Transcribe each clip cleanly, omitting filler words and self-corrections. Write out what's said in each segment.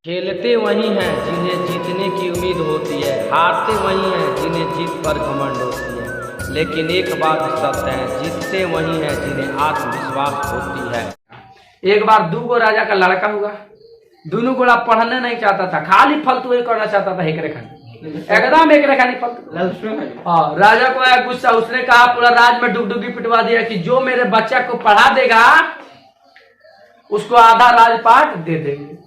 खेलते वही हैं जिन्हें जीतने की उम्मीद होती है, हारते वही हैं जिन्हें जीत पर घमंड होती है। लेकिन एक बात सत्य है, जीतते वही हैं जिन्हें आत्मविश्वास होती है। एक बार दो राजा का लड़का हुआ, दोनों गोड़ा पढ़ने नहीं चाहता था, खाली फालतू ही करना चाहता था, एक रेखा एकदम एक रेखा नहीं फालतू। हाँ, राजा को आया गुस्सा, उसने कहा पूरा राज में डुगडुगी पिटवा दिया कि जो मेरे बच्चा को पढ़ा देगा उसको आधा राजपाट दे देंगे।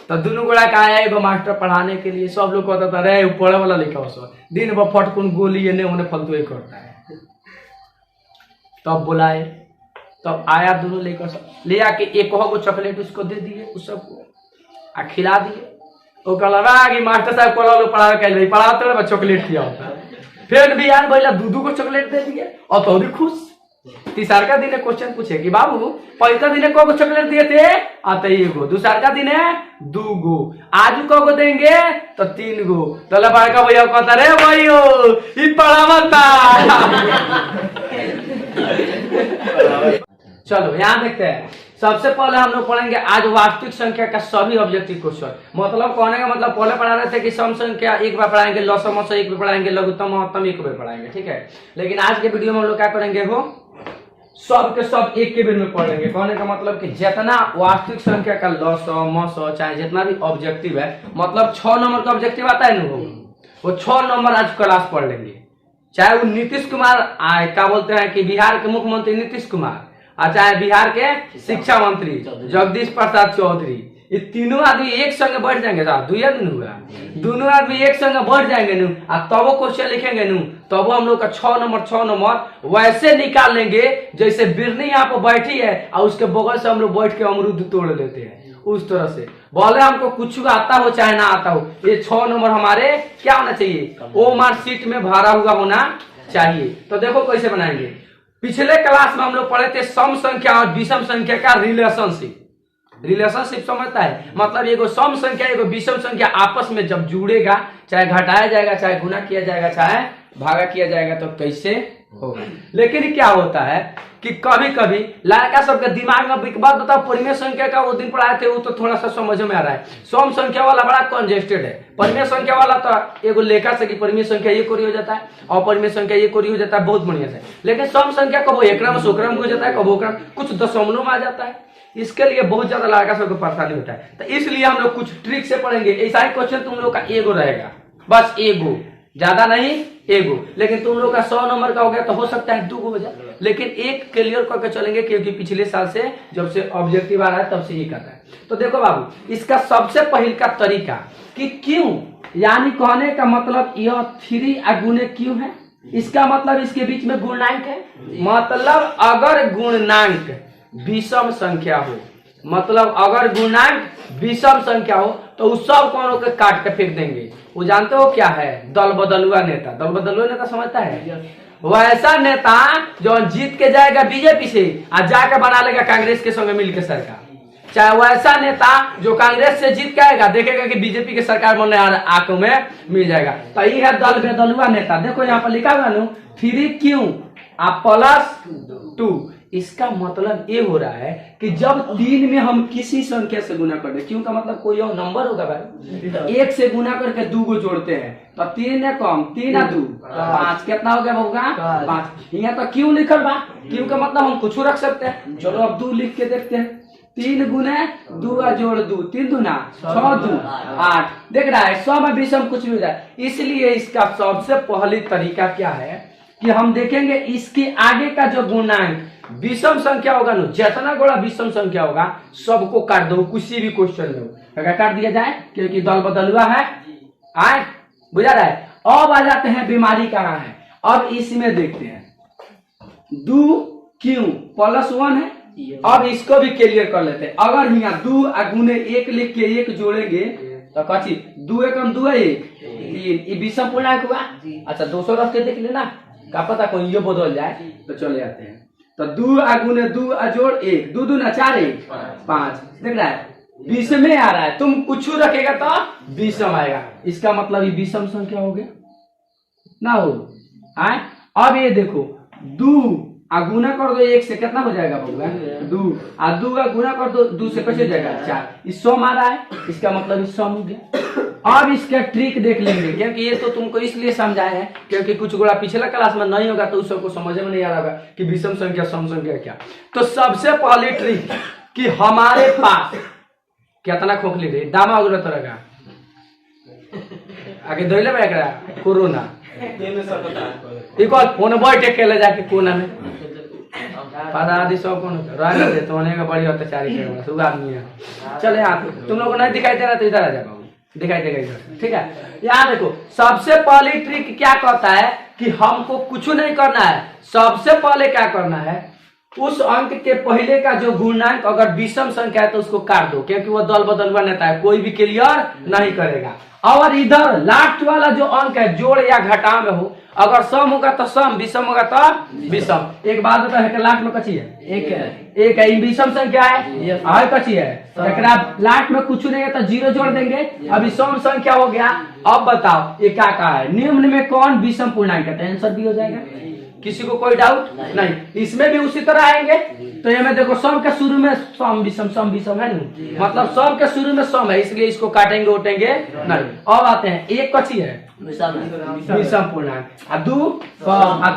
तो दोनों गोड़ा का आया एगो मास्टर पढ़ाने के लिए, सब लोग कहता था रे पढ़े वाला लिखा हो, दिन भर फटकुन गोली एने उन्हें फालतू ही करता है। तब बुलाए, तब आया दोनों लेकर, ले आके एक को चॉकलेट उसको दे दिए, उस सबको आ खिला दिए। वो कहला कि मास्टर साहब को पढ़ा के पढ़ाते चॉकलेट दिया होता है। फिर भी यार बोला दूधू को चॉकलेट दे दिए और तो भी खुश। तीसर का दिन क्वेश्चन पूछे कि बाबू पहला दिन को चॉकलेट दिए थे, आते एगो, दूसर का दिन दू गो, आज को देंगे तो 3 गो। तो बड़का भैया कहता रे भाइयो ये पढ़ावता। चलो यहाँ देखते हैं। सबसे पहले हम लोग पढ़ेंगे आज वास्तविक संख्या का सभी ऑब्जेक्टिव क्वेश्चन। मतलब कहने का मतलब पहले पढ़ा रहे थे कि सम संख्या एक बार पढ़ाएंगे, लसम एक बार पढ़ाएंगे, लघुत्तम महत्तम एक बार पढ़ाएंगे, ठीक है। लेकिन आज के वीडियो में हम लोग क्या करेंगे, वो सब के सब एक के बेर में पढ़ेंगे। कहने का मतलब कि जितना वास्तविक संख्या का लसम मसम चाहे जितना भी ऑब्जेक्टिव है, मतलब 6 नंबर का ऑब्जेक्टिव आता है ना, वो 6 नंबर आज क्लास पढ़ लेंगे। चाहे वो नीतीश कुमार क्या बोलते हैं कि बिहार के मुख्यमंत्री नीतीश कुमार, और चाहे बिहार के शिक्षा मंत्री जगदीश प्रसाद चौधरी, ये तीनों आदमी एक संग बैठ जाएंगे साहब, 2 दिन हुआ, दोनों आदमी एक संग बैठ जाएंगे नू, तब वो क्वेश्चन लिखेंगे नू, तब हम लोग का 6 नंबर वैसे निकाल लेंगे जैसे बिरनी यहाँ पर बैठी है और उसके बगल से हम लोग बैठ के अमरूद तोड़ लेते हैं, उस तरह से। बोले हमको कुछ आता हो चाहे ना आता हो, ये 6 नंबर हमारे क्या होना चाहिए, ओ मार्कशीट में भरा हुआ होना चाहिए। तो देखो कैसे बनाएंगे। पिछले क्लास में हम लोग पढ़े थे सम संख्या और विषम संख्या का रिलेशनशिप। रिलेशनशिप समझता है, मतलब एगो सम संख्या एगो विषम संख्या आपस में जब जुड़ेगा, चाहे घटाया जाएगा, चाहे गुना किया जाएगा, चाहे भागा किया जाएगा, तो कैसे होगा। लेकिन क्या होता है कि कभी कभी लड़का सबके दिमाग में एक बात बताओ, परिमेय संख्या का वो दिन पढ़ाए थे, वो तो थोड़ा सा समझ में आ रहा है। सम संख्या वाला बड़ा कंजेस्टेड है, परिमेय संख्या वाला तो एगो लेखा से कि परिमेय संख्या ये कोरी हो जाता है और परिमेय संख्या ये कोरी हो जाता है, बहुत बढ़िया से। लेकिन सम संख्या कब एकड़ा में सोकड़ा में हो जाता है, कब ओकड़ा कुछ दशमलव में आ जाता है। इसके लिए बहुत ज्यादा लड़का सबको परेशानी होता है। तो इसलिए हम लोग कुछ ट्रिक से पढ़ेंगे। ऐसा ही क्वेश्चन तुम लोग का एगो रहेगा, बस एगो, ज्यादा नहीं एगो। लेकिन तुम लोग का 100 नंबर का हो गया तो हो सकता है 2 गो हो जाए, लेकिन एक क्लियर करके चलेंगे, क्योंकि पिछले साल से जब से ऑब्जेक्टिव आ रहा है तब से ये करता है। तो देखो बाबू, इसका सबसे पहले का तरीका कि क्यों, यानी कहने का मतलब यह 3 गुणे क्यों है, इसका मतलब इसके बीच में गुणांक है। मतलब अगर गुणांक विषम संख्या हो, मतलब अगर गुणांक विषम संख्या हो तो उस सब कोणों के काट के फेंक देंगे। वो जानते हो क्या है, दल बदलुआ नेता। दल बदलुआ नेता समझता है, वैसा नेता जो जीत के जाएगा बीजेपी से और जाकर बना लेगा कांग्रेस के संग मिलकर सरकार। चाहे वैसा नेता जो कांग्रेस से जीत के आएगा, देखेगा कि बीजेपी के सरकार बनने आंखों में मिल जाएगा। तो ये है दल बदलुआ नेता। देखो यहाँ पर लिखा हुआ ना 3 क्यों +2। इसका मतलब ये हो रहा है कि जब 3 में हम किसी संख्या से गुना कर दे, क्यों का मतलब कोई और नंबर होगा भाई, 1 से गुना करके 2 को जोड़ते हैं तो 3 है कम, 3 है 2, 5 कितना हो गया होगा 5। यहाँ तो क्यों लिखल बा, क्यों का मतलब हम कुछ रख सकते हैं। चलो अब 2 लिख के देखते हैं। 3 गुने 2 जोड़ 2, 3 दूना 6 2 8। देख रहा है 100 में विषम कुछ भी हो जाए। इसलिए इसका सबसे पहले तरीका क्या है कि हम देखेंगे इसके आगे का जो गुणांक विषम संख्या होगा ना, जितना गोड़ा विषम संख्या होगा सबको काट दो, किसी भी क्वेश्चन में काट दिया जाए, क्योंकि दल बदलुआ है। आए बुझा रहा है। अब आ जाते हैं बीमारी कहाँ है। अब इसमें देखते हैं 2 क्यों +1 है। अब इसको भी क्लियर कर लेते हैं। अगर यहाँ 2 गुने 1 लिख के 1 जोड़ेंगे तो कची 2 एकम 2 है 1, ये विषम पूर्णांक हुआ। अच्छा 200 रख के देख लेना, क्या पता कोई ये बदल जाए। तो चले जाते हैं। तो 2 गुने 2 जोड़ 1, 2 दूना 4 1 5। देख रहा है 20 में आ रहा है, तुम कुछ रखेगा तो विषम आएगा। इसका मतलब ये विषम संख्या हो गया ना हो। अब ये देखो 2 आ गुना कर दो 1 से, कितना हो जाएगा बबुआ 2, आ 2 का गुना कर दो 2 से, कैसे हो जाएगा 4। इस सम आ रहा है, इसका मतलब इस सम हो गया। अब इसका ट्रिक देख लेंगे, क्योंकि ये तो तुमको इसलिए समझाए हैं क्योंकि कुछ गुणा पिछला क्लास में नहीं होगा तो उस सबको समझ में नहीं आ रहा होगा कि विषम संख्या सम संख्या क्या। तो सबसे पहली ट्रिक कि हमारे पास कितना खोखली रे दामा हो गया तोरा आगे धोइले बा एकरा कोरोना एक और फोन बैठे खेले जाके कोना में पता आदि सब कौन रहने दे तो होने का बड़ी अत्याचारी है सब आदमी है। चल यहाँ तुम लोग को नहीं दिखाई दे रहा तो इधर आ जाओ, दिखाई देगा इधर, ठीक है। यहाँ देखो सबसे पहली ट्रिक क्या कहता है कि हमको कुछ नहीं करना है। सबसे पहले क्या करना है, उस अंक के पहले का जो गुणांक अगर विषम संख्या है तो उसको काट दो, क्योंकि वो दल बदल हुआ रहता है, कोई भी क्लियर नहीं करेगा। और इधर लास्ट वाला जो अंक है जोड़ या घटा में हो, अगर सम होगा तो सम, विषम होगा तो विषम। एक बात बता है लास्ट में कची है एक है विषम संख्या है और कची है लास्ट में कुछ नहीं है तो 0 जोड़ देंगे, अभी सम संख्या हो गया। अब बताओ ये क्या कहा है, निम्न में कौन विषम पूर्णांक है, आंसर भी हो जाएगा। किसी को कोई डाउट नहीं, इसमें भी उसी तरह आएंगे। तो ये में देखो सम के शुरू में सम विषम है नहीं, मतलब सम के शुरू में सम है, इसलिए इसको काटेंगे उठेंगे नहीं। अब आते हैं एक कची है विषम पूर्णांक, 2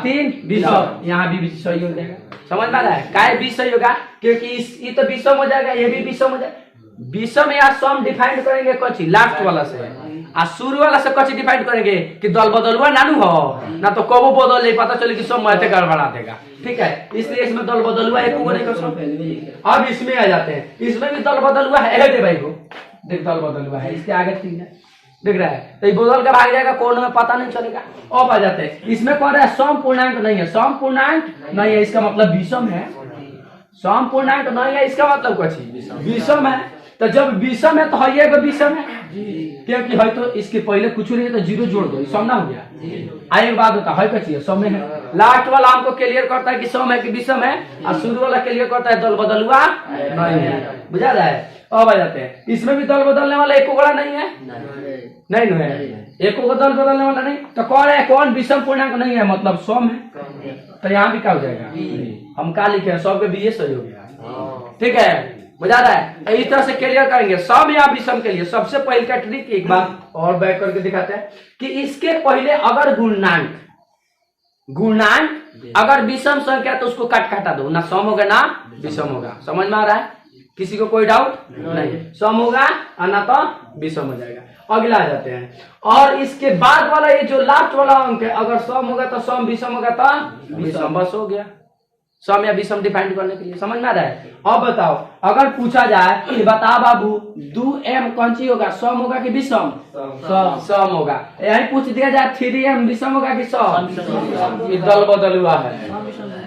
3 विषम, यहाँ भी सही हो जाएगा। समझ में आ रहा है काय भी सही होगा, क्योंकि ये तो विषम हो जाएगा, ये भी विषम हो जाएगा। विषम या सम डिफाइन करेंगे कची लास्ट वाला से, आ शुरू वाला से कची डिफाइन करेंगे कि दल बदल हुआ नानू हो ना, तो कबो बदल ले पता चले कि सब मैथे गड़बड़ा देगा, ठीक है। इसलिए इसमें दल बदल हुआ एक नहीं कर सकते। अब इसमें आ जाते हैं, इसमें भी दल बदल हुआ है, दे भाई को देख दल बदल हुआ है, इसके आगे 3 है दिख रहा है, तो ये बदल कर भाग जाएगा, कौन में पता नहीं चलेगा। अब आ जाते हैं, इसमें कौन है सम पूर्णांक नहीं है, सम पूर्णांक नहीं है, इसका मतलब विषम है। सम पूर्णांक नहीं है इसका मतलब कुछ विषम है। तो जब विषम है तो है ये विषम है, क्योंकि है तो इसके पहले कुछ नहीं है तो 0 जोड़ दो, सम ना हो गया। एक बात होता है कची सम में है, लास्ट वाला हमको क्लियर करता है कि सम है कि विषम है, और शुरू वाला क्लियर करता है दल बदल हुआ नहीं है, बुझा रहा है। अब आ जाते हैं, इसमें भी दल बदलने वाला एक बड़ा नहीं है, नहीं है एक दल बदलने वाला नहीं, तो कौन है, कौन विषम पूर्णांक नहीं है, मतलब सम है। तो यहाँ भी क्या हो जाएगा, हम क्या लिखे हैं, सब के बीए सही हो गया, ठीक है, बुझा रहा है। इस तरह से क्लियर करेंगे सम या विषम के लिए। सबसे पहले का ट्रिक एक बार और बैक करके दिखाते हैं कि इसके पहले अगर गुणांक अगर विषम संख्या तो उसको काटा दो, ना सम होगा ना विषम होगा। समझ में आ रहा है, किसी को कोई डाउट नहीं, सम होगा और ना तो विषम हो जाएगा। अगला आ जाते हैं, और इसके बाद वाला ये जो लास्ट वाला अंक है, अगर सम होगा तो सम, विषम होगा तो विषम, बस हो गया सम या विषम डिफाइन करने के लिए। समझ में आ रहा है। अब बताओ अगर पूछा जाए कि बता बाबू 2m कौन सी होगा, सम होगा कि विषम, सम होगा। यही पूछ दिया जाए 3m विषम होगा कि सम, दल बदल हुआ है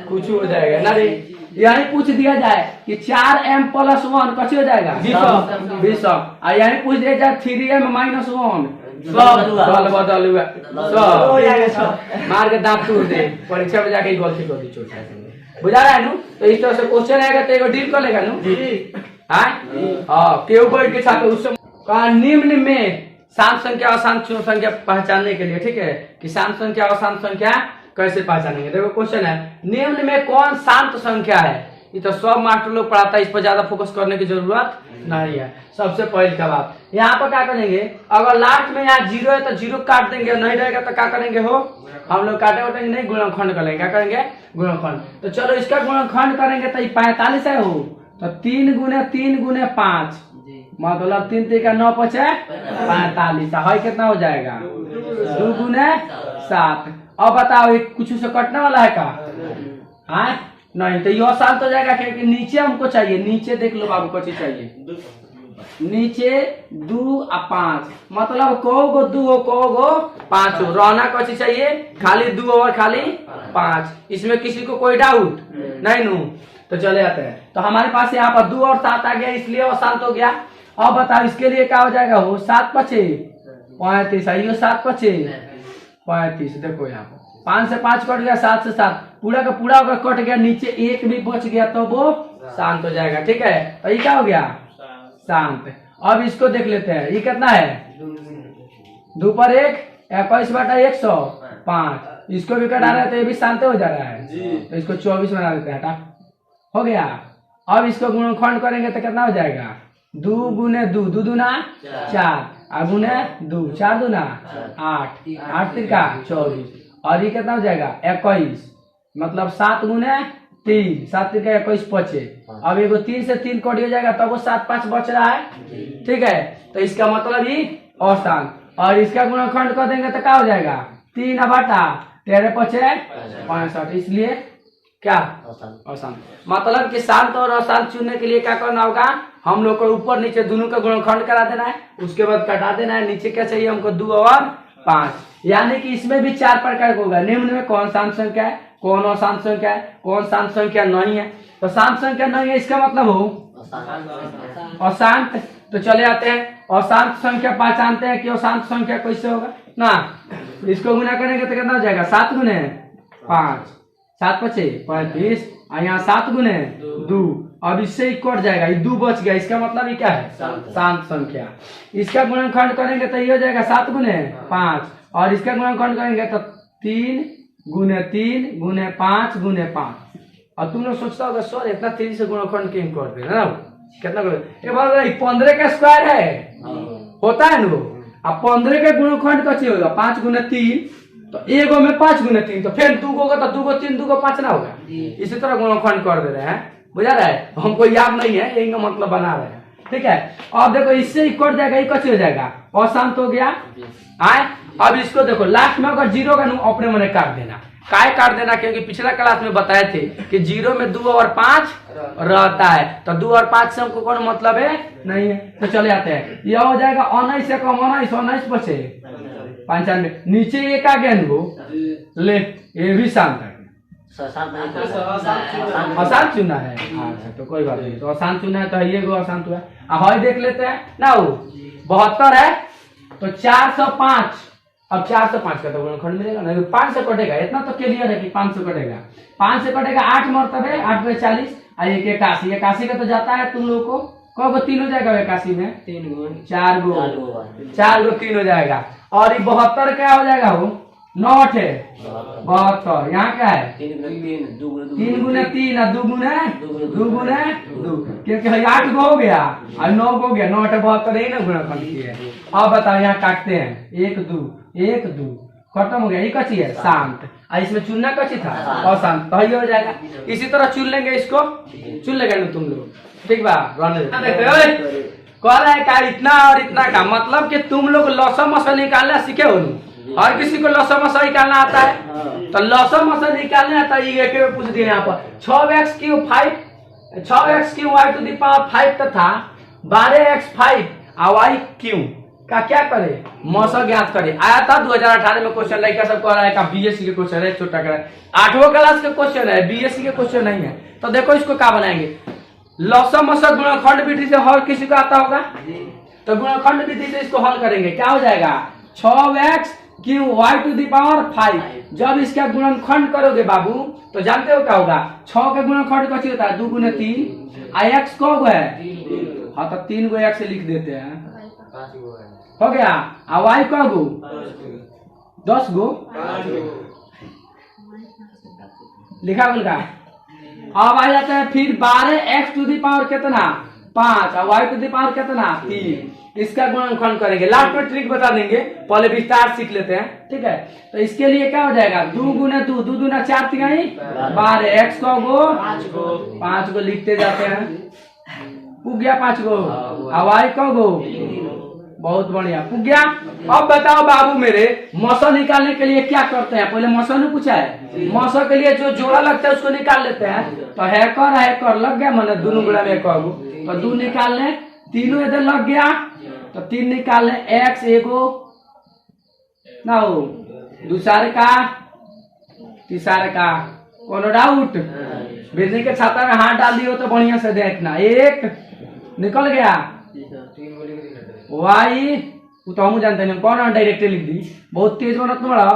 कुछ हो जाएगा ना रे। यही पूछ दिया जाए कि 4m + 1 कैसे हो जाएगा विषम, और यही पूछ दिया जाए 3m - 1 दल बदल हुआ, मार के दांत टूट दे, परीक्षा में जाके गलती कर दी छोटा, बुझा रहा है नु। तो इस तरह से क्वेश्चन आएगा तो एक डील कर लेगा नु, हाँ के ऊपर के साथ उससे निम्न में शांत संख्या अशांत संख्या पहचानने के लिए, ठीक है, कि शांत संख्या अशांत संख्या कैसे पहचानेंगे। देखो क्वेश्चन है, निम्न में कौन शांत संख्या है। ये तो सब मास्टर लोग पढ़ाता है, इस पर ज्यादा फोकस करने की जरूरत नहीं है। सबसे पहले का बात यहाँ पर क्या करेंगे, अगर लास्ट में यहाँ 0 है तो 0 काट देंगे, नहीं रहेगा तो क्या करेंगे हो, हम लोग काटे उठेंगे नहीं, गुणनखंड करेंगे। क्या करेंगे, गुणनखंड। तो चलो इसका गुणनखंड करेंगे तो 45 है हो, तो 3 × 3 × 5 मतलब 3 3 का 9 5 45 है, कितना हो जाएगा 2 × 7। अब बताओ ये कुछ से कटने वाला है का, हाँ नहीं, तो यह शांत हो जाएगा क्योंकि नीचे हमको चाहिए, नीचे देख लो बाबू कौन चाहिए, नीचे 2 और 5 मतलब को 2 को 5 रहना कौन चाहिए, खाली 2 और खाली 5। इसमें किसी को कोई डाउट नहीं नू। तो चले आते हैं, तो हमारे पास यहाँ पर 2 और 7 आ गया, इसलिए वो शांत हो गया। अब बताओ इसके लिए क्या हो जाएगा, हो 7 × 5 = 35, आइयो 7 × 5 = 35। देखो यहाँ पर 5 से 5 कट गया, 7 से 7 पूरा का पूरा अगर कट गया, नीचे 1 भी बच गया तो वो शांत हो जाएगा, ठीक है। तो ये क्या हो गया शांत। अब इसको देख लेते हैं, ये कितना है 2 पर 1 21/105, इसको भी कटा रहे हैं तो ये भी शांत हो जा रहा है, तो इसको 24 बना देते हैं। हटा, हो गया। अब इसको गुणनखंड करेंगे तो कितना हो जाएगा, 2 गुने 2, 2 दूना 4, और गुने 2, 4 दूना 8, 8 तिरका 24, और ये कितना हो जाएगा 21, मतलब 7 गुने 3, 7 तिरका 21 बचे। अब एगो 3 से 3 कट हो जाएगा, तब वो 7 5 बच रहा है, ठीक है। तो इसका मतलब ही औसान, और इसका गुणनखंड कर देंगे तो क्या हो जाएगा 3 बटा 13 पचे 65, इसलिए क्या औसान। मतलब कि शांत और अशांत चुनने के लिए क्या करना होगा, हम लोग को ऊपर नीचे दोनों का गुणनखंड करा देना है, उसके बाद कटा देना है। नीचे क्या चाहिए हमको 2 और 5, यानी कि इसमें भी 4 प्रकार का होगा। निम्न में कौन शांत संख्या है, कौन अशांत संख्या है, कौन शांत संख्या नहीं है। तो शांत संख्या नहीं है इसका मतलब हो अशांत। तो चले आते हैं अशांत संख्या पहचानते हैं कि अशांत संख्या कैसे होगा ना। इसको गुना करेंगे तो कितना हो जाएगा 7 गुने 5, 7 पचे 35, और यहाँ 7 गुने 2, अब इससे ही कट जाएगा, ये 2 बच गया, इसका मतलब ये क्या है शांत संख्या। इसका गुणनखंड करेंगे तो ये हो जाएगा 7 गुने 5, और इसका गुणनखंड करेंगे तो 3 गुने 3 गुने 5 गुने 5। और तुम लोग सोचता होगा सर इतना तेजी से गुणनखंड क्यों कर दे ना, कितना कर 15 का स्क्वायर है होता है ना। अब 15 का गुणनखंड कैसे होगा 5 गुने 3, तो एगो में 5 गुने 3, तो फिर 2 होगा तो 2 को 3 2 को 5 ना होगा। इसी तरह गुणनखंड कर दे रहे हैं, बुझा रहा है, हमको याद नहीं है, यही का मतलब बना रहे हैं, ठीक है। अब देखो इससे ही कट जाएगा, ये कैसे हो जाएगा अशांत हो गया आए। अब इसको देखो लास्ट में अगर 0 का अपने मने काट देना, काय काट देना, क्योंकि पिछला क्लास में बताए थे कि 0 में 2 और 5 रहता है, तो 2 और 5 से हमको कौन मतलब है नहीं है। तो चले आते हैं, यह हो जाएगा 19 से कम 19 बचे 95, नीचे एक आ गया वो लेफ्ट, ये भी शांत है, अशांत चुना है। अच्छा तो कोई बात नहीं, तो अशांत चुना है तो ये गो अशांत हुआ। अब देख लेते हैं ना, वो 72 है तो 405, अब 405 का तो गुणनखंड मिलेगा ना, 5 से कटेगा, इतना तो क्लियर है कि 5 से कटेगा, 5 से कटेगा 8 मरतबे 8 पे 40, और 1 81, 81 का तो जाता है तुम लोगों को, कौ गो 3 हो जाएगा 81 में 4 गो 3 हो जाएगा। और ये 72 क्या हो जाएगा, वो 9 है 72, यहाँ क्या है 3 गुने 3 और 2 गुने 2, क्योंकि 8 गो हो गया और 9 गो हो गया, 9 8 72 यही ना गुणनखंड की है। अब बताओ यहाँ काटते हैं 1 2 खत्म हो गया, ये कच्ची है शांत, और इसमें चुनना कच्ची था अशांत, तो ये हो जाएगा। इसी तरह चुन लेंगे, इसको चुन लेंगे ना तुम लोग, ठीक बा। कह रहा है क्या इतना और इतना का मतलब कि तुम लोग लौसा मसा निकालना सीखे हो, हर किसी को लौसा मसा निकालना आता है, तो लौसा मसा निकालना आता है। ये पूछ दिया यहाँ पर 6x³ 5 y to the power 5 तथा 12x5 y क्यों का क्या करे मौसा ज्ञात करे। आया था 2018 में क्वेश्चन, लड़का सब कह रहा है का बीएससी के क्वेश्चन है, छोटा कर 8वीं क्लास के क्वेश्चन है, बीएससी के क्वेश्चन नहीं है। तो देखो इसको क्या बनाएंगे, लौसा मसा गुणनखंड विधि से हर किसी को आता होगा, तो गुणनखंड विधि से इसको हल करेंगे, क्या हो जाएगा 6x³ y to the power 5। जब इसका गुणनखंड करोगे बाबू तो जानते हो क्या होगा, 6 का गुणनखंड कैसे होता है 2 गुने 3, x को है, हाँ तो 3 गो x से लिख देते हैं, हो गया। y को गो 10 गो लिखा बोल का। अब आ जाता है फिर 12x टू दी पावर कितना 5 और y टू दी पावर कितना 3, इसका गुणनखंड करेंगे। लास्ट में ट्रिक बता देंगे, पहले विस्तार सीख लेते हैं, ठीक है। तो इसके लिए क्या हो जाएगा 2 गुने 2, 2 दूना 4 तिहाई 12, x को गो 5 गो लिखते जाते हैं, पुग गया 5 गो, और y को गो, बहुत बढ़िया पुग गया। अब बताओ बाबू मेरे मौसा निकालने के लिए क्या करते हैं, पहले मौसा ने पूछा है, मौसा के लिए जो जोड़ा लगता है उसको निकाल लेते हैं। तो हैकर लग गया, मैंने दोनों गुणा में कहूँ तो 2 निकालने, तीनों इधर लग गया तो 3 निकालने, x एगो ना हो, दूसरे का तीसरे का, कोनो डाउट बिजली के छाता में हाथ डाल दियो तो बढ़िया से देखना, 1 निकल गया, वाई तो हम जानते हैं कौन डायरेक्ट लिख दी, बहुत तेज बनत बड़ा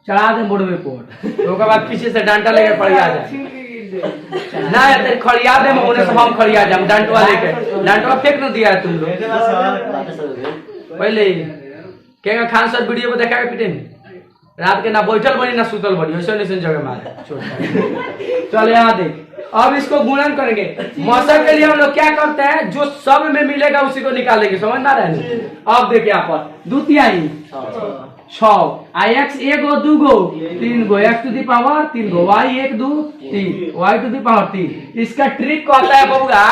चढ़ा दे बोर्ड में पोट, तो बाद पीछे से डांटा लेके खड़िया जाए ना, तेरे खड़िया दे होने से हम खड़िया जाए, डांटवा लेके, डांटवा फेंक न दिया है तुम लोग पहले। क्या खान सर वीडियो में देखा पिटे रात के ना बैठल बनी ना सुतल बनी, ऐसे नहीं जगह मारे छोड़। चल यहाँ देख, अब इसको गुणन करेंगे। मौसम के लिए हम लोग क्या करते हैं, जो सब में मिलेगा उसी को निकालेंगे, समझ में आ रहा है। अब देखिए यहाँ पर द्वितीयाई 6 x 1 go 2 go 3 go x to the power 3 go y 1 2 3 y to the power 3। इसका ट्रिक कहता है बबुआ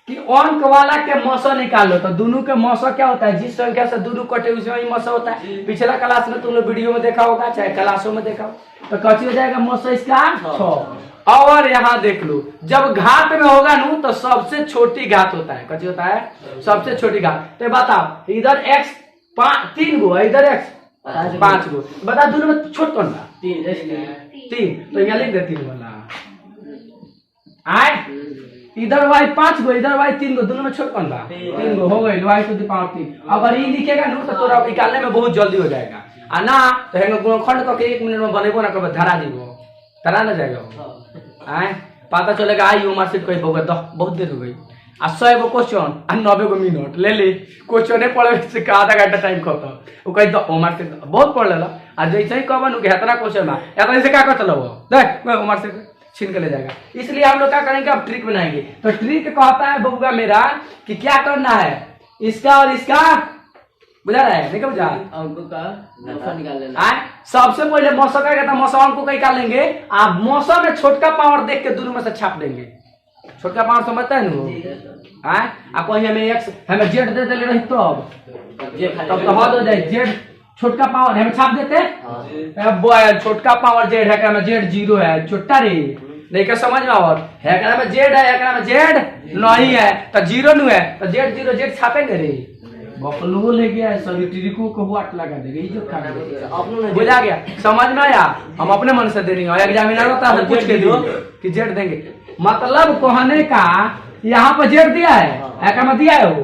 कि अंक वाला के मौसा निकालो, तो दोनों के मौसा क्या होता है, जिस संख्या से दोनों कटे उसी में मौसा होता है। पिछला क्लास में तुम लोग वीडियो में देखा होगा, चाहे क्लासों में देखा हो, तो कची हो जाएगा मौसा इसका 6। और यहाँ देख लो, जब घात में होगा नू तो सबसे छोटी घात होता है, कची होता है सबसे छोटी घात। तो बताओ इधर x 3 गो, इधर x 5 गो, बता दोनों में छोट कौन था, 3। तो यहाँ लिख दे 3 वाला आए, इधर y 5 गो, इधर y 3 गो, दोनों में छोट कौन था 3 गो, हो गई y टू द पावर 3। अगर ये लिखेगा नू तो तोरा निकालने में बहुत जल्दी हो जाएगा, आ ना तो हेंगे गुणनखंड करके 1 मिनट में बनेबो ना कब धरा दीबो, धरा ना जाएगा वो आए, पता चलेगा आई उमर से कोई बहुत देर हो गई। आ 100 गो क्वेश्चन आ 90 गो मिनट ले ली, क्वेश्चन पढ़े से आधा घंटा टाइम खत्म, वो कही उमर से बहुत पढ़ लेला। आ जैसे ही कहबन कि इतना क्वेश्चन में इतना से क्या कर चलो देख उमर से छीन के ले जाएगा। इसलिए हम लोग क्या करेंगे, अब ट्रिक बनाएंगे। तो ट्रिक कहता है बबुआ मेरा कि क्या करना है, इसका और इसका बुझा रहा है, नहीं क्या बुझा, अंक का मौसा निकाल लेना। सबसे पहले मौसा का कहता है, मौसा अंक को निकाल लेंगे। आप मौसा में छोटका पावर देख के दोनों में से छाप देंगे। छोटका पावर समझता है ना, आप कहीं हमें x हमें z दे दे रही तो अब तब तो हो जाए z छोटका पावर हमें छाप देते, अब छोटका पावर z है, क्या z 0 है, छोटा रे नहीं क्या समझ में और है, क्या में z है, क्या में z नहीं है, तो 0 नु है, तो z 0 z छापेंगे रे, बकलो ले गया सभी ट्रिको को वाट लगा देगा, ये जो काम बुझा गया, समझ में आया। हम अपने मन से देनी है, एग्जामिनर होता है पूछ के दो कि z देंगे, मतलब कहने का यहाँ पर z दिया है, क्या मत दिया है, वो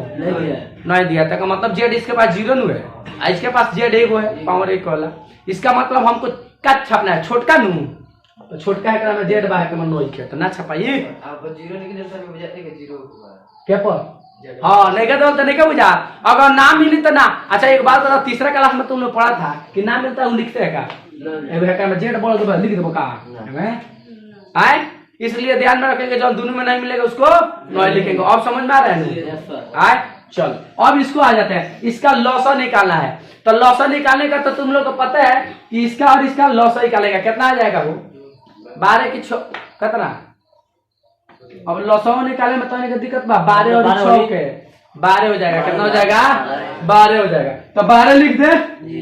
नहीं दिया, तो मतलब z इसके पास 0 नु है, इसके पास z 1 है, पावर 1 वाला। इसका मतलब हमको क्या छापना है, छोटका नु, तो छोटका है में z बाहर के मन नहीं के तो ना छपाइए, आप 0 लिख दे तो बुझाते कि 0 क्या पर हाँ नहीं कहते तो नहीं क्या बुझा, अगर नाम मिली तो ना। अच्छा एक बात बताओ, तीसरा क्लास में तुमने पढ़ा था कि नाम मिलता है वो लिखते हैं का, में जेड बोल दो लिख दो का आए, इसलिए ध्यान में रखेंगे, जब दोनों में नहीं मिलेगा उसको नहीं लिखेंगे। अब समझ में आ रहा है आए। चल अब इसको आ जाते हैं, इसका लौसा निकालना है। तो लौसा निकालने का तो तुम लोग को पता है कि इसका और इसका लौसा निकालेगा, कितना आ जाएगा वो 12 की 6 कितना। अब लौसा निकाले में तो दिक्कत बा, 12 और 6 के 12 हो जाएगा, कितना हो जाएगा 12 हो जाएगा। तो 12 लिख दे,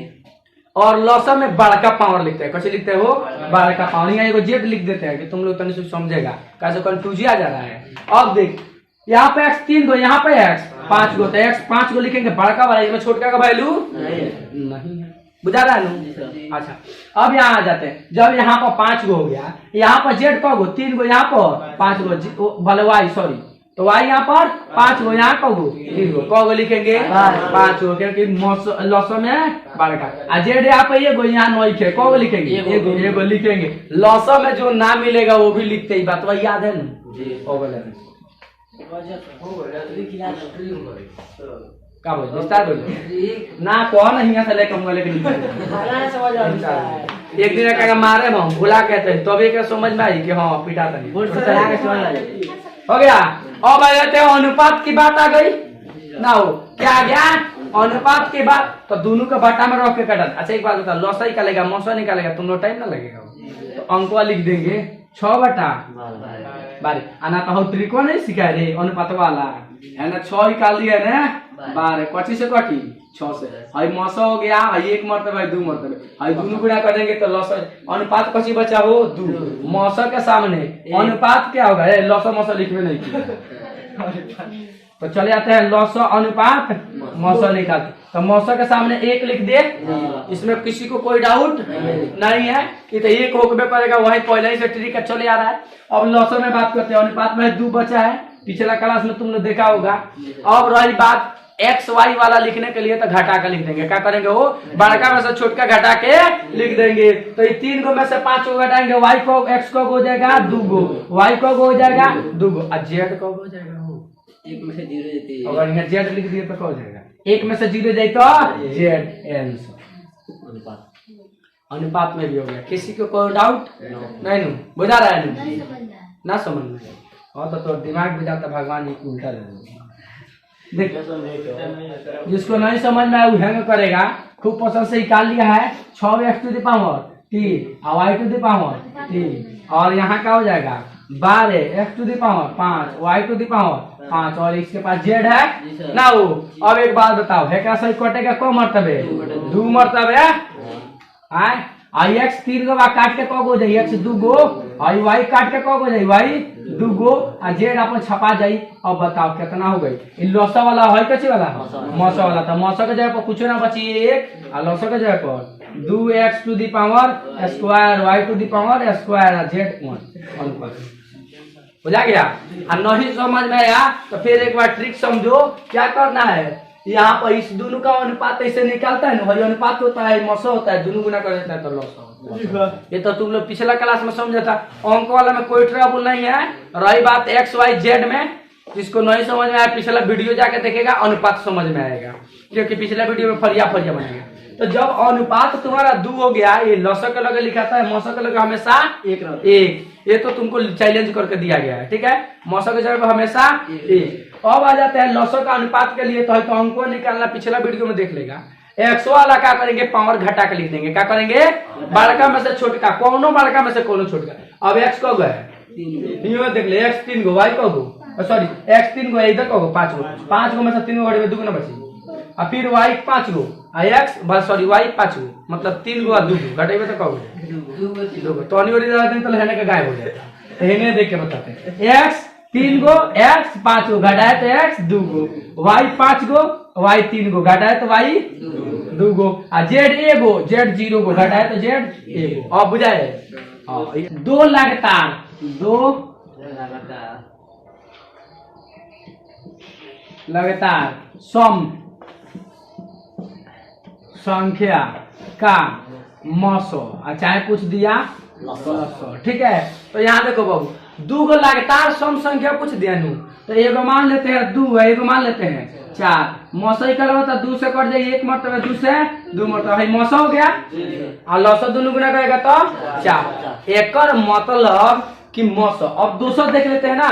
और लौसा में बड़का पावर लिखते हैं, कैसे लिखते हैं वो बड़का पावर, यहाँ एगो जेड लिख देते हैं कि तुम लोग तनी से समझेगा, कैसे कंफ्यूज आ जा रहा है। अब देख यहाँ पे x 3 गो, यहाँ पे x 5 गो, तो x 5 गो लिखेंगे बड़का वाला, इसमें छोटका का वैल्यू नहीं है, बुझा रहा है ना। अच्छा अब यहाँ आ जाते हैं, जब यहाँ पर 5 गो हो गया, यहाँ पर z कौ गो 3 गो, यहाँ पर 5 गो भले y सॉरी, तो y यहाँ पर 5 गो, यहाँ कौ गो 3 गो, कौ गो लिखेंगे 5 गो, क्योंकि लौसो में बड़का। आ जेड यहाँ पे ये गो, यहाँ नौ है, कौ गो लिखेंगे एक गो लिखेंगे। लौसो में जो नाम मिलेगा वो भी लिखते ही, बात वही याद है ना। का बोल विस्तार बोल ना कौन नहीं है चले कम वाले के लिए एक दिन का मारे हम भुला कहते हैं, तभी क्या समझ में आई कि हाँ पिटा तनी हो गया। अब आ जाते हैं अनुपात की बात आ गई ना, हो क्या आ गया अनुपात के बाद, तो दोनों का बटा में रख के काटा। अच्छा एक बात बता, लौसा निकालेगा मौसा निकालेगा, तुम लोग टाइम ना लगेगा, तो अंकवा लिख देंगे 6 बटा 12। आना तो हम त्रिकोण नहीं सिखाए रे अनुपात वाला है ना, 6 निकाल दिया ना 12, कथी से कटी 6 से, हई मौसा हो गया, हई 1 मरतबा 2 मरतबा, हई दोनों गुणा कर देंगे तो लौसा अनुपात कची बचा हो 2, मौसा के सामने अनुपात क्या होगा, लौसा मौसा लिखवे नहीं किया। तो चले आते हैं लौसा अनुपात मौसा निकालते, तो मौसा के सामने 1 लिख दे, इसमें किसी को कोई डाउट नहीं है कि तो 1 होकर करेगा, वही पहले ही से ट्रिक चले आ रहा है। अब लौसा में बात करते हैं, अनुपात में 2 बचा है, पिछला क्लास में तुमने देखा होगा। अब रही बात एक्स वाई वाला लिखने के लिए, तो घटा के लिख देंगे, क्या करेंगे वो बड़का में से छोटका घटा के लिख देंगे। तो ये 3 गो में से 5 गो घटाएंगे, वाई को एक्स को हो जाएगा 2 गो, वाई को हो जाएगा 2 गो, और जेड को हो जाएगा 1 में से 0 जाती है। अगर यहाँ जेड लिख दिए तो क्या हो जाएगा, 1 में से 0 जाए तो जेड आंसर। अनुपात में भी हो गया। किसी को कोई डाउट नहीं नु बुझा रहा है ना समझ में और तो दिमाग बुझाता भगवान जी को उल्टा देख जिसको नहीं समझ में आया वो हैंग करेगा। खूब पसंद से निकाल लिया है 6x टू द पावर 3 और y टू द पावर 3 और यहाँ का हो जाएगा 12x to the power 5 y to the power 5 और इसके पास z है ना वो। अब एक बात बताओ है क्या सही कटेगा को मरतबे 2 मरतबे आय आई x 3 गो काट के कगो जाई x 2 गो आई y काट के कगो जाई y 2 गो आ z अपन छपा जाई। अब बताओ कितना हो गई। इ लसा वाला है कची वाला मौसा वाला तो मौसा के जगह पर कुछ ना बची 1 और लसा के जगह पर 2x to the power square y to the power square z 1 हो जा गया। और नहीं समझ में आया तो फिर एक बार ट्रिक समझो क्या करना है। यहाँ पर इस दोनों का अनुपात ऐसे निकालता है ना वही अनुपात होता है मौसा होता है दोनों गुना कर देता है तो लॉसा होता है। ये तो तुम लोग पिछला क्लास में समझा था। अंक वाला में कोई ट्रबल नहीं है। रही बात एक्स वाई जेड में जिसको नहीं समझ में आया पिछला वीडियो जाके देखेगा अनुपात समझ में आएगा क्योंकि पिछला वीडियो में फरिया बनेगा। तो जब अनुपात तुम्हारा 2 हो गया ये लॉसा के लगे लिखा था मौसा के लगे हमेशा एक ये तो तुमको चैलेंज करके दिया गया है ठीक है। मौसा के जगह पर हमेशा एक। अब आ जाता है लॉसा का अनुपात के लिए तो अंको निकालना पिछला वीडियो में देख लेगा। एक्स वाला क्या करेंगे पावर घटा के लिख देंगे क्या करेंगे बड़का में से छोटका कोनो बड़का में से कोनो छोटका। अब एक्स को गए देख ले एक्स 3 गो वाई को गो सॉरी एक्स 3 गो इधर को 5 गो में से 3 गो घटे 2 गुना बची और फिर वाई 5 गो एक्स सॉरी वाई 5 गो मतलब 3 गो और 2 गो घटेबे तो कहो 2 गो तो अनिवार्य रहते तो लेने का गायब हो जाता है। इन्हें देख के बताते एक्स 3 गो एक्स 5 गो घटाए तो x 2 go why 5 go why 3 गो घटाए तो वाई 2 गो और जेड 1 गो जेड 0 गो घटाए तो जेड 1 गो। अब बुझाए 2 लगातार सम संख्या का मौसो चाहे कुछ दिया ठीक है। तो यहाँ देखो बाबू 2 गो लगातार सम संख्या कुछ दिया नू तो एगो मान लेते हैं 2 है एगो मान लेते हैं 4 मौसा करवा तो 2 से कट जाएगी 1 मरतबा 2 से 2 मरतबा मौसा हो गया और लौसा दोनों गुना करेगा तो 4 एकर मतलब कि मौसा। अब 200 देख लेते हैं ना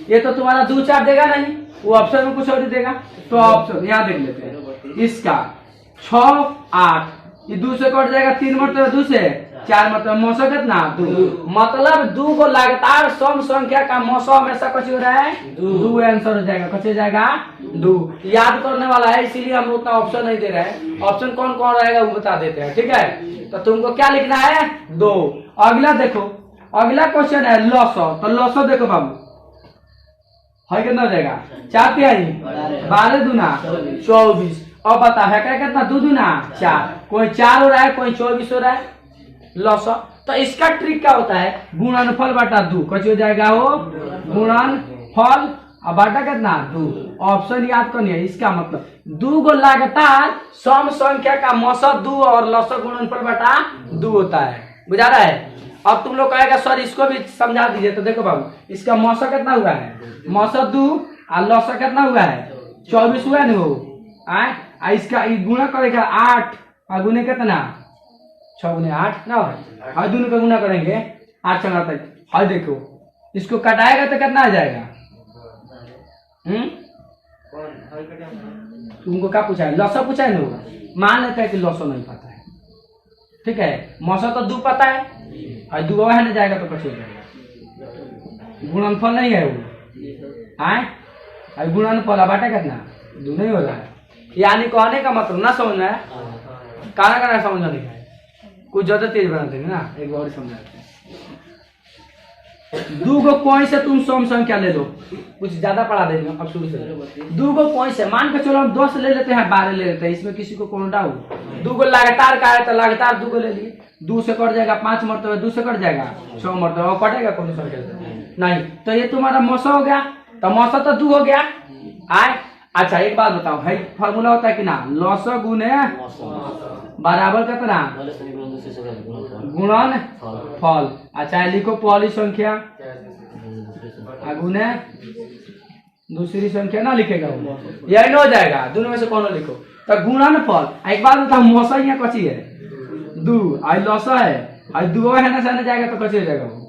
ये तो तुम्हारा 2 4 देगा नहीं वो ऑप्शन में कुछ और देगा तो ऑप्शन यहाँ देख लेते हैं इसका 6 8 ये 2 से कट जाएगा 3 मरतबा 2 से 4 मरतबा मौसा कितना 2 मतलब 2 को लगातार सम संख्या का मौसा हमेशा कुछ हो रहा है 2 आंसर हो जाएगा कुछ हो जाएगा 2 याद करने वाला है इसीलिए हम उतना ऑप्शन नहीं दे रहे हैं। ऑप्शन कौन कौन रहेगा वो बता देते हैं ठीक है। तो तुमको क्या लिखना है 2। अगला देखो अगला क्वेश्चन है लॉसो तो लॉसो देखो बाबू है कितना देगा 4 तिहाई 12 दूना 24। अब बता है क्या कितना 2 दूना 4 कोई 4 हो रहा है कोई 24 हो रहा है लॉस। तो इसका ट्रिक क्या होता है गुणनफल बटा 2 कुछ हो जाएगा वो गुणनफल और बटा कितना 2। ऑप्शन याद करनी है इसका मतलब 2 गो लगातार सम संख्या का मौसम 2 और लॉस गुणनफल बटा 2 होता है बुझा रहा है। अब तुम लोग कहेगा सर इसको भी समझा दीजिए तो देखो बाबू इसका मौसम कितना हुआ है मौसम 2 और लॉस कितना हुआ है 24 हुआ नहीं वो इसका गुणा करेगा 8 और गुने कितना 6 गुने 8 ना और दोनों का गुना करेंगे 8 चला तक। देखो इसको कटाएगा तो कितना आ जाएगा तुमको क्या पूछा है लॉस पूछा है ना मान लेते हैं कि लॉस नहीं पता है ठीक है मौसम तो 2 पता है और 2 है ना जाएगा तो कुछ हो जाएगा गुणनफल नहीं है वो गुणनफल बाटा कितना 2 नहीं हो रहा है यानी कहने का मतलब ना समझना है काना समझना नहीं है कुछ ज्यादा तेज बना देंगे ना एक बार समझाते हैं। 2 गो पॉइंट से तुम सम संख्या ले लो कुछ ज्यादा पढ़ा देंगे अब शुरू से 2 गो पॉइंट से मान के चलो हम 10 ले लेते हैं 12 ले लेते हैं इसमें किसी को कौन डाउट 2 गो लगातार का है तो लगातार 2 गो ले लिए 2 से कट जाएगा 5 मरतबा 2 से कट जाएगा 6 मरतबा कटेगा कौन संख्या से नहीं तो ये तुम्हारा मौसम हो गया तो मौसम तो 2 हो गया आए। अच्छा एक बात बताओ भाई फार्मूला होता है कि ना लॉस गुने बराबर कितना गुणन फल। अच्छा लिखो पहली संख्या गुने दूसरी संख्या ना लिखेगा यही हो जाएगा दोनों में से कौन लिखो तो गुणन फल। एक बात बताओ मौसम यहाँ कची है दू आई लॉस है आई दू है ना सामने जाएगा तो कैसे हो जाएगा वो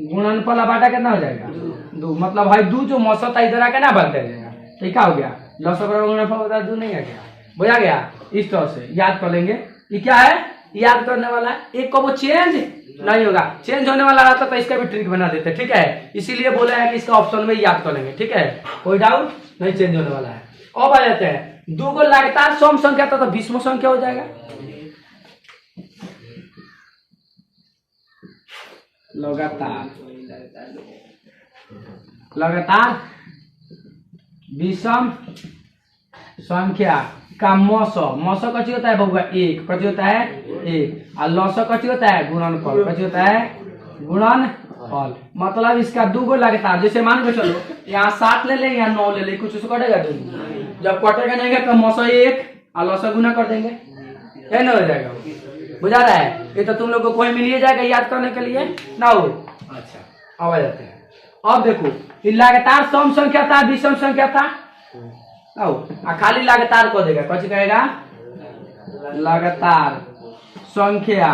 गुणनफल अब बाटा कितना हो जाएगा दो मतलब भाई दू जो मौसम था इधर आके ना बनते जाएगा तो क्या हो गया लॉस बराबर गुणनफल होता है दू नहीं आ गया बुझा गया। इस तरह से याद कर लेंगे ये क्या है याद करने वाला है एक को वो चेंज नहीं होगा चेंज होने वाला रहता तो इसका भी ट्रिक बना देते ठीक है इसीलिए बोला है कि इसका ऑप्शन में याद कर लेंगे ठीक है कोई डाउट नहीं चेंज होने वाला है। अब आ जाते हैं दो को लगातार सम संख्या था तो 20वां संख्या हो जाएगा लगातार विषम संख्या का मौसम कची होता है बबुआ एक कची होता है एक और लौसम कची होता है गुणनफल कची होता है गुणनफल मतलब इसका दो गो लगातार जैसे मान के चलो यहाँ 7 ले ले यहाँ 9 ले ले कुछ उसको कटेगा जब कटेगा नहीं तो मौसम एक और लौसम गुना कर देंगे क्या ना हो जाएगा बुझा रहा है ये तो तुम लोग को कोई मिल जाएगा याद करने के लिए ना हो। अच्छा अब आ जाते हैं अब देखो ये लगातार सम संख्या था विषम संख्या था खाली लगातार को देगा कौन कहेगा लगातार संख्या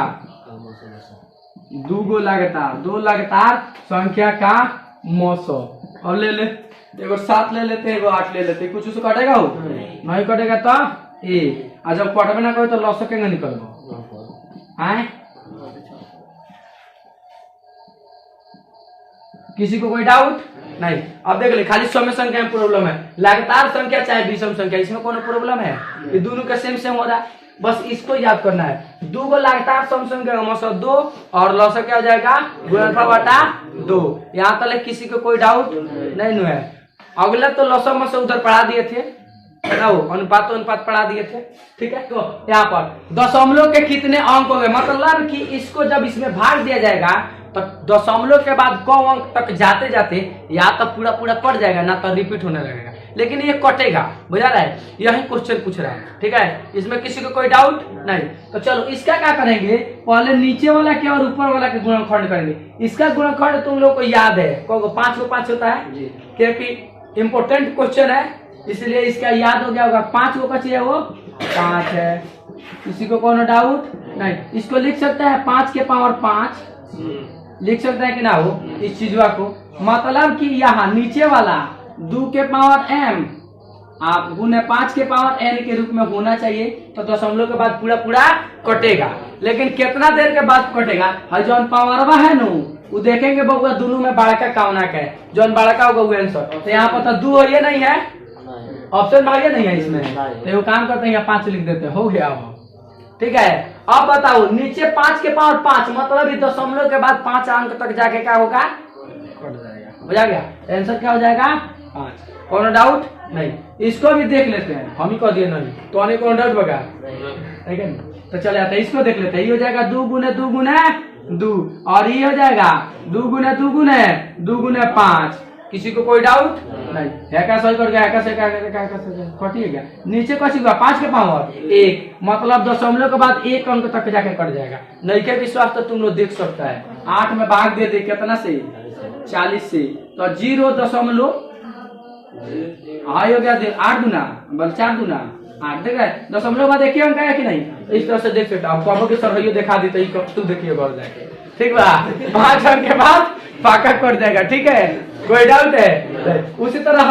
दो लगातार संख्या का मौसम और ले ले एगो 7 ले लेते एगो 8 ले लेते कुछ उसको कटेगा हो नहीं कटेगा तो एक और जब कटबे ना करे तो लॉस केंगे निकलबो हैं किसी को कोई डाउट नहीं। अब देख ले खाली सम संख्या में प्रॉब्लम है लगातार संख्या चाहे विषम संख्या इसमें कोनो प्रॉब्लम है ये दोनों का सेम हो रहा है बस इसको याद करना है दो को लगातार सम संख्या का मतलब 2 और लौसक क्या हो जाएगा गुणनफल बटा 2 यहाँ तक किसी को कोई डाउट नहीं है। अगला तो लौसक में से उधर पढ़ा दिए थे अनुपात पढ़ा दिए थे ठीक है। तो यहाँ पर दशमलव के कितने अंक हो गए मतलब कि इसको जब इसमें भाग दिया जाएगा तो दशमलव के बाद कौ अंक तक जाते जाते या तो पूरा कट जाएगा ना तो रिपीट होने लगेगा लेकिन ये कटेगा बुझा रहा है यही क्वेश्चन पूछ रहा है ठीक है इसमें किसी को कोई डाउट नहीं। तो चलो इसका क्या करेंगे पहले नीचे वाला के और ऊपर वाला के गुणनखंड करेंगे। इसका गुणनखंड तुम लोग को याद है 5 होता है क्योंकि इम्पोर्टेंट क्वेश्चन है इसलिए इसका याद हो गया होगा 5 का चाहिए वो 5 है किसी को कोनो डाउट नहीं। इसको लिख सकता है 5 के पावर 5 लिख सकता है कि ना हो इस चीजवा को मतलब कि यहाँ नीचे वाला 2 के पावर m आप गुने 5 के पावर n के रूप में होना चाहिए तो दशमलव के बाद पूरा कटेगा लेकिन कितना देर के बाद कटेगा जौन पावरवा है नु वो देखेंगे बउआ दोनों में बड़का कौना का है जौन बड़का होगा वो आंसर तो यहाँ पर तो 2 हो ये नहीं है ऑप्शन भाग्य नहीं है इसमें तो वो काम करते हैं यहाँ 5 लिख देते हो गया वो ठीक है। अब बताओ नीचे 5 के पावर 5 मतलब दशमलव के बाद 5 अंक तक जाके क्या होगा कट जाएगा बुझा गया आंसर क्या हो जाएगा 5 कोनो डाउट नहीं। इसको भी देख लेते हैं हम ही कह दिए नहीं तो आने कोनो डाउट बगा ठीक है तो चले आते इसको देख लेते हैं ये हो जाएगा 2 गुने 2 गुने 2 और ये हो जाएगा 2 गुने 2 गुने 2 गुने 5 किसी को कोई डाउट नहीं है क्या सही कर गया है कैसे क्या कटी गया नीचे कैसे हुआ 5 के पावर 1 मतलब दशमलव के बाद 1 अंक तक जाके कट जाएगा नहीं के विश्वास तो तुम लोग देख सकता है 8 में भाग दे दे कितना से 40 से तो 0 हो गया 8 गुना बल 4 गुना 8 देख रहे दशमलव बाद 1 अंक है कि नहीं इस तरह से देख सकता हूँ के सर भैया दिखा दी तो तू देखिए घर जाके ठीक बा 5 अंक के बाद पाका कट जाएगा ठीक है कोई डाउट है। उसी तरह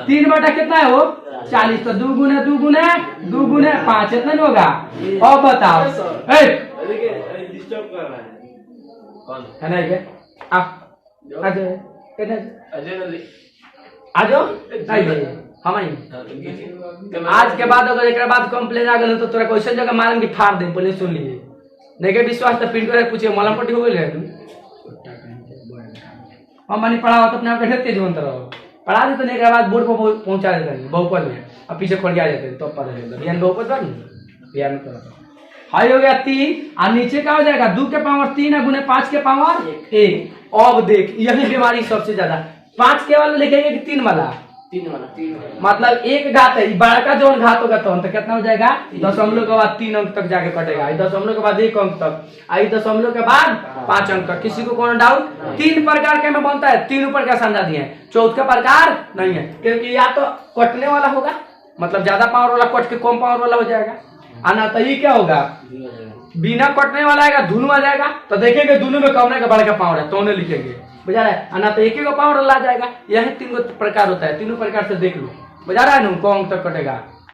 3 बटा कितना है वो 40 तो 2 गुने 2 गुने 2 गुने 5 इतना नहीं होगा। अब बताओ है ना क्या हम आज के बाद अगर एक बाद कंप्लेन आ गए तो तोरा क्वेश्चन जगह मारेंगे फाड़ दे पहले सुन लिए नहीं के विश्वास तो प्रिंट करे पूछे मलम पट्टी हो गई तुम हम मानी पढ़ा हो तो अपने आप के तेज बनता रहो पढ़ा देते नहीं के बाद बोर्ड पर पहुंचा देते हैं बहुपद में अब पीछे खोल गया जाते हैं तो पता नहीं बिहान बहुपद बन बिहान में हाई हो गया 3 और नीचे का हो जाएगा 2 के पावर 3 गुने 5 के पावर 1। अब देख यही बीमारी सबसे ज्यादा 5 के वाला लिखेंगे कि 3 वाला मतलब 1 घात है बड़ा का जो घात होगा तो कितना हो जाएगा दशमलव के बाद 3 अंक तक जाके कटेगा दशमलव के बाद 1 अंक तक आई दशमलव के बाद 5 अंक तक किसी को कौन डाउट 3 प्रकार के में बनता है 3 ऊपर का समझा दिए चौथा प्रकार नहीं है क्योंकि या तो कटने वाला होगा मतलब ज्यादा पावर वाला कट के कम पावर वाला हो जाएगा ना तो ये क्या होगा, बिना कटने वाला आएगा, धुनु आ जाएगा। तो देखेंगे दोनों में कौन का बड़ा पावर है तो उन्हें लिखेंगे, बुझा रहा है। ना तो एक ही पावर ला जाएगा। यही तीन प्रकार होता है, तीनों प्रकार से देख लो, बुझा रहा है ना, कौन तक कटेगा।